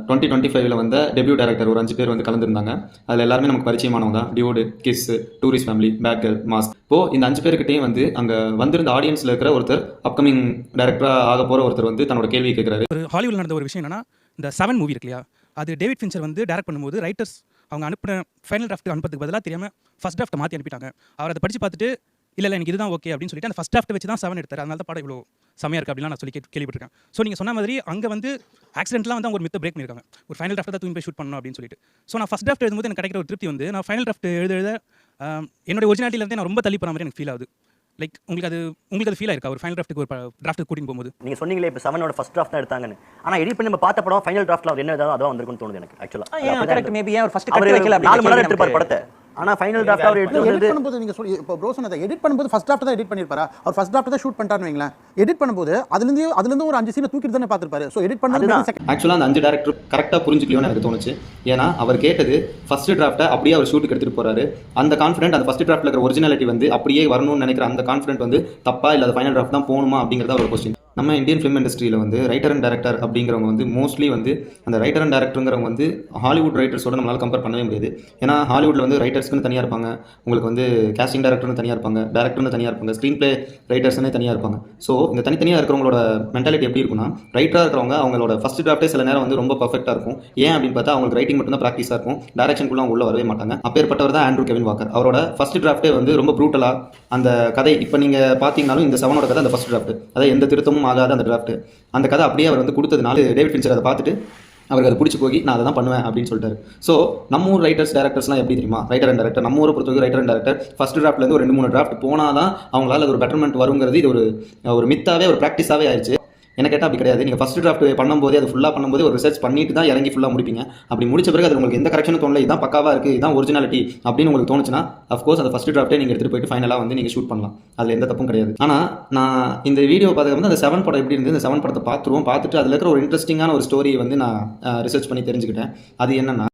2025ல் வந்த debut director ஒரு 5 பேர் வந்து கலந்துருந்தாங்க. அதில் எல்லாருமே நமக்கு பரிச்சயமானவங்க தான். Dude, kiss, tourist family, bad girl, mask. இப்போ இந்த 5 பேருக்கிட்டையும் வந்து அங்கே வந்திருந்த ஆடியன்ஸில் இருக்கிற ஒருத்தர், அப்கமிங் டேரக்டராக ஆக போகிற ஒருத்தர் வந்து தன்னோட கேள்வி கேட்குறாரு. ஒரு ஹாலிவுட்ல நடந்த ஒரு விஷயம் என்னன்னா, இந்த 7 மூவி இருக்கு இல்லையா, அது டேவிட் ஃபின்ச்சர் வந்து டைரக்ட் பண்ணும்போது ரைட்டர்ஸ் அவங்க அனுப்பின ஃபைனல் டிராஃப்ட் அனுப்புறதுக்கு பதிலாக தெரியாமல் ஃபர்ஸ்ட் டிராஃப்ட் மாற்றி அனுப்பிட்டாங்க. அவர் அதை படித்து பார்த்துட்டு இல்லை எனக்கு இதுதான் ஓகே அப்படின்னு சொல்லிட்டு அந்த ஃபர்ஸ்ட் டிராஃப்ட் வச்சு தான் 7 எடுத்தார். அதனால தான் படம் இவ்வளோ செமையாக இருக்குது அப்படிலாம் நான் சொல்லி கேள்விப்பட்டிருக்கேன். ஸோ நீங்கள் சொன்ன மாதிரி அங்கே வந்து ஆக்சிடென்ட்லாம் வந்து அவங்க ஒரு மித்த பிரேக் பண்ணியிருக்காங்க. ஒரு ஃபைனல் டிராஃப்ட் தான் தூக்கி போய் ஷூட் பண்ணணும் அப்படின்னு சொல்லிட்டு. ஸோ நான் ஃபர்ஸ்ட் டிராஃப்ட் எழுதும்போது எனக்கு கிடைக்கிற ஒரு திருப்தி வந்து நான் ஃபைனல் டிராஃப்ட் எழுத என்னோட ஒரிஜினாலிட்டிலேருந்து நான் ரொம்ப தள்ளி போகிற மாதிரி எனக்கு ஃபீல் ஆகுது. லைக் உங்களுக்கு அது ஃபீல் ஆயிருக்கா ஒரு ஃபைனல் டிராஃப்ட்டுக்கு ஒரு டிராஃப்ட் கூட்டின்னு போகும்போது? நீங்கள் சொன்னீங்களே இப்போ 7ஓட ஃபர்ஸ்ட் டிராஃப்ட் தான் எடுத்தாங்கன்னு. ஆனால் எடிட் பண்ணி நம்ம பார்த்த படம் ஃபைனல் டிராஃப்ட்ல அவர் என்ன ஏதாவது அதான் வந்திருக்குன்னு தோணுது எனக்கு ஆக்சுவலாக. கரெக்ட், மேபி ஏன் ஃபர்ஸ்ட் கட் வைக்கல அப்படி 4 மணி நேரம் எடுத்துப்பார் படத்தை. ஆனால் ஃபைனல் டிராஃப்ட் அவர் எடிட் பண்ணும்போது நீங்கள் சொல்லி இப்போ ப்ரோ சொன்னதை எடிட் பண்ணும்போது ஃபர்ஸ்ட் டிராஃப்ட் தான் எடிட் பண்ணியிருப்பாரா? அவர் ஃபர்ஸ்ட் டிராஃப்ட் தான் ஷூட் பண்ணிட்டாருன்னு வைங்களேன். எடிட் பண்ணும்போது அதுலேருந்து ஒரு 5 சீனை தூக்கிட்டு தானே பார்த்துருப்பாரு. ஸோ எடிட் பண்ணுறது ஆக்சுவலாக அந்த 5 டேரக்டர் கரெக்டாக புரிஞ்சுக்கலையோன்னு எனக்கு தோணுச்சு. ஏன்னா அவர் கேட்டது ஃபர்ஸ்ட் டிராஃப்ட்டை அப்படியே அவர் ஷூட்டுக்கு எடுத்துகிட்டு போறாரு. அந்த கான்ஃபிடென்ட், அந்த ஃபர்ஸ்ட் டிராஃப்ட்ல இருக்கிற ஒரிஜினாலிட்டி வந்து அப்படியே வரணும்னு நினைக்கிற அந்த கான்ஃபிடென்ட் வந்து தப்பா இல்லை அது ஃபைனல் டிராஃப்ட் தான் போகணுமா அப்படிங்கிறத ஒரு கொஸ்டின். நம்ம இந்தியன் ஃபிலிம் இண்டஸ்ட்ரியில் வந்து ரைட்டர் அண்ட் டேரக்டர் அப்படிங்கிறவங்க வந்து மோஸ்ட்லி வந்து அந்த ரைட்டர் அண்ட் டேரக்டருங்கிறவங்க வந்து ஹாலிவுட் ரைட்டர்ஸோட நம்மளால் கம்பேர் பண்ணவே முடியாது. ஏன்னா ஹாலிவுட்டில் வந்து ரைட்டர்ஸ்க்குன்னு தனியாக இருப்பாங்க, உங்களுக்கு வந்து கேஸ்டிங் டேரக்டர்னு தனியாக இருப்பாங்க, டேரக்டர்னு தனியாக இருப்பாங்க, ஸ்க்ரீன் பிளே ரைட்டர்ஸ்னே தனியாக இருப்பாங்க. ஸோ இந்த தனித்தனியாக இருக்கிறவங்களோட மென்டாலிட்டி எப்படி இருக்குன்னா, ரைட்டராக இருக்கிறவங்க அவங்களோட ஃபர்ஸ்ட் டிராஃப்டே சில நேரம் வந்து ரொம்ப பர்ஃபெக்டாக இருக்கும். ஏன் அப்படின்னு பார்த்தா அவங்களுக்கு ரைட்டிங் மட்டும் தான் ப்ராக்டிஸாக இருக்கும், டேரக்ஷனுக்குள்ள அவங்க உள்ள வரவே மாட்டாங்க. அப்பேற்பட்டவர் தான் ஆண்ட்ரூ கெவின் வாக்கர். அவரோட ஃபர்ஸ்ட் டிராஃப்டே வந்து ரொம்ப ப்ரூட்டலாக அந்த கதை இப்போ நீங்கள் பார்த்தீங்கன்னாலும் இந்த 7ஓட கதை அந்த ஃபர்ஸ்ட் டிராஃப்ட், அதாவது எந்த திருத்தமும் ஆகாத அந்த டிராஃப்ட், அந்த கதை அப்படியே அவர் வந்து கொடுத்ததுனால டேவிட் ஃபின்ச்சர் அதை பார்த்துட்டு அவருக்கு அதை பிடிச்சி போய் நான் அதை தான் பண்ணுவேன் அப்படின்னு சொல்லிட்டாரு. ஸோ நம்ம ஊர் ரைட்டர்ஸ் டேரக்டர்ஸ்லாம் எப்படி தெரியுமா, ரைட்டர் அண்ட் டேரக்டர் நம்ம ஊரை பொறுத்தவரைக்கும் ரைட்டர் அண்ட் டேரக்டர் ஃபர்ஸ்ட் டிராஃப்ட்லேருந்து ஒரு 2-3 டிராஃப்ட் போனால் தான் அவங்களால ஒரு பெட்டர்மெண்ட் வருங்கிறது இது ஒரு மித்தாவே ஒரு ப்ராக்டிஸாகவே ஆயிடுச்சு. என்ன கேட்டால் அப்படி கிடையாது. நீங்கள் ஃபர்ஸ்ட் டிராஃப்ட் பண்ணும்போதே அது ஃபுல்லாக பண்ணும்போது ஒரு ரிசர்ச் பண்ணிட்டு தான் இறங்கி ஃபுல்லாக முடிப்பீங்க. அப்படி முடிச்ச பிறகு அது உங்களுக்கு எந்த கரெக்ஷனும் தோணல, இதான் பக்காவாக இருக்குது, இதான் ஒரிஜினாலிட்டி அப்படின்னு உங்களுக்கு தோணுச்சுன்னா அஃப்கோர்ஸ் அந்த ஃபர்ஸ்ட் டிராஃப்ட்டே நீங்கள் எடுத்துகிட்டு போயிட்டு ஃபைனலாக வந்து நீங்கள் ஷூட் பண்ணலாம். அதில் எந்த தப்பும் கிடையாது. ஆனால் நான் இந்த வீடியோ பார்த்துக்க வந்து அந்த 7 படம் எப்படி இருந்து, இந்த 7 படத்தை பார்த்துட்டு அதில் இருக்கிற ஒரு இன்ட்ரெஸ்டிங்கான ஒரு ஸ்டோரியை வந்து நான் ரிசர்ச் பண்ணி தெரிஞ்சுக்கிட்டேன். அது என்னன்னா,